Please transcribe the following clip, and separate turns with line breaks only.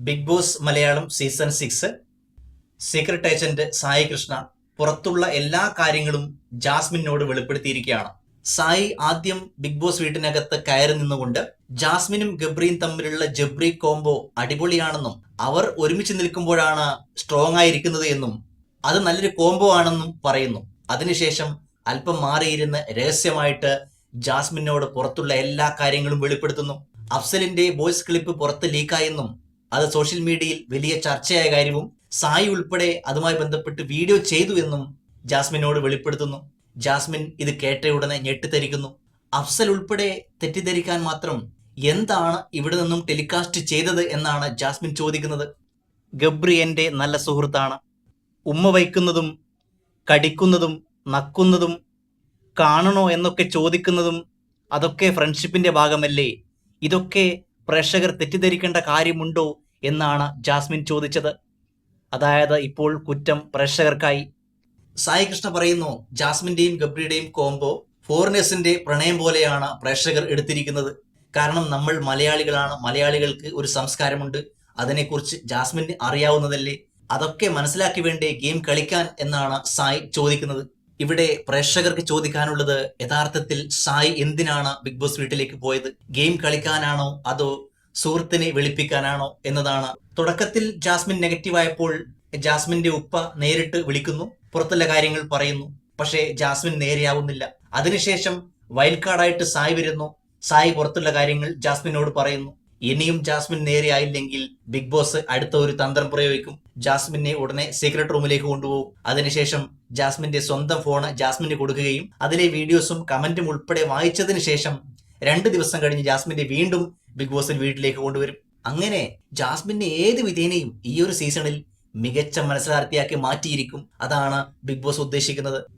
Big Boss Malayalam season 6 secret agent Sai Krishna പുറത്തുള്ള എല്ലാ കാര്യങ്ങളും ജാസ്മിനോട് വെളിപ്പെടുത്തിയിരിക്കുകയാണ്. സായി ആദ്യം ബിഗ് ബോസ് വീട്ടിനകത്ത് കയറി നിന്നുകൊണ്ട് ജാസ്മിനും ഗബ്രിയും തമ്മിലുള്ള ജബ്രി കോംബോ അടിപൊളിയാണെന്നും അവർ ഒരുമിച്ച് നിൽക്കുമ്പോഴാണ് സ്ട്രോങ് ആയിരിക്കുന്നത് എന്നും അത് നല്ലൊരു കോംബോ ആണെന്നും പറയുന്നു. അതിനുശേഷം അല്പം മാറിയിരുന്ന് രഹസ്യമായിട്ട് ജാസ്മിനോട് പുറത്തുള്ള എല്ലാ കാര്യങ്ങളും വെളിപ്പെടുത്തുന്നു. അഫ്സലിന്റെ വോയിസ് ക്ലിപ്പ് പുറത്ത് ലീക്കായെന്നും അത് സോഷ്യൽ മീഡിയയിൽ വലിയ ചർച്ചയായ കാര്യവും സായി ഉൾപ്പെടെ അതുമായി ബന്ധപ്പെട്ട് വീഡിയോ ചെയ്തു എന്നും ജാസ്മിനോട് വെളിപ്പെടുത്തുന്നു. ജാസ്മിൻ ഇത് കേട്ട ഉടനെ ഞെട്ടിത്തരിക്കുന്നു. അഫ്സൽ ഉൾപ്പെടെ തെറ്റിദ്ധരിക്കാൻ മാത്രം എന്താണ് ഇവിടെ നിന്നും ടെലികാസ്റ്റ് ചെയ്തത് എന്നാണ് ജാസ്മിൻ ചോദിക്കുന്നത്. ഗബ്രി എൻ്റെ നല്ല സുഹൃത്താണ്. ഉമ്മ വയ്ക്കുന്നതും കടിക്കുന്നതും നക്കുന്നതും കാണണോ എന്നൊക്കെ ചോദിക്കുന്നതും അതൊക്കെ ഫ്രണ്ട്ഷിപ്പിന്റെ ഭാഗമല്ലേ? ഇതൊക്കെ പ്രേക്ഷകർ തെറ്റിദ്ധരിക്കേണ്ട കാര്യമുണ്ടോ എന്നാണ് ജാസ്മിൻ ചോദിച്ചത്. അതായത് ഇപ്പോൾ കുറ്റം പ്രേക്ഷകർക്കായി. സായി കൃഷ്ണ പറയുന്നു, ജാസ്മിന്റെയും ഗബ്രിയുടെയും കോംബോ ഫോറിനേഴ്സിന്റെ പ്രണയം പോലെയാണ് പ്രേക്ഷകർ എടുത്തിരിക്കുന്നത്. കാരണം നമ്മൾ മലയാളികളാണ്, മലയാളികൾക്ക് ഒരു സംസ്കാരമുണ്ട്, അതിനെക്കുറിച്ച് ജാസ്മിന് അറിയാവുന്നതല്ലേ, അതൊക്കെ മനസ്സിലാക്കി വേണ്ടേ ഗെയിം കളിക്കാൻ എന്നാണ് സായി ചോദിക്കുന്നത്. ഇവിടെ പ്രേക്ഷകർക്ക് ചോദിക്കാനുള്ളത്, യഥാർത്ഥത്തിൽ സായി എന്തിനാണ് ബിഗ് ബോസ് വീട്ടിലേക്ക് പോയത്? ഗെയിം കളിക്കാനാണോ അതോ സുഹൃത്തിനെ വെളുപ്പിക്കാനാണോ എന്നതാണ്. തുടക്കത്തിൽ ജാസ്മിൻ നെഗറ്റീവായപ്പോൾ ജാസ്മിന്റെ ഉപ്പ നേരിട്ട് വിളിക്കുന്നു, പുറത്തുള്ള കാര്യങ്ങൾ പറയുന്നു. പക്ഷേ ജാസ്മിൻ നേരെയാവുന്നില്ല. അതിനുശേഷം വൈൽഡ് കാർഡായിട്ട് സായി വരുന്നു. സായി പുറത്തുള്ള കാര്യങ്ങൾ ജാസ്മിനോട് പറയുന്നു. ഇനിയും ജാസ്മിൻ നേരെയായില്ലെങ്കിൽ ബിഗ് ബോസ് അടുത്ത ഒരു തന്ത്രം പ്രയോഗിക്കും. ജാസ്മിനെ ഉടനെ സീക്രട്ട് റൂമിലേക്ക് കൊണ്ടുപോകും. അതിനുശേഷം ജാസ്മിന്റെ സ്വന്തം ഫോണ് ജാസ്മിന് കൊടുക്കുകയും അതിലെ വീഡിയോസും കമന്റും ഉൾപ്പെടെ വായിച്ചതിന് ശേഷം 2 ദിവസം കഴിഞ്ഞ് ജാസ്മിനെ വീണ്ടും ബിഗ് ബോസിൽ വീട്ടിലേക്ക് കൊണ്ടുവരും. അങ്ങനെ ജാസ്മിനെ ഏത് വിധേനയും ഈ ഒരു സീസണിൽ മികച്ച മത്സരാർത്ഥിയാക്കി മാറ്റിയിരിക്കും. അതാണ് ബിഗ് ബോസ് ഉദ്ദേശിക്കുന്നത്.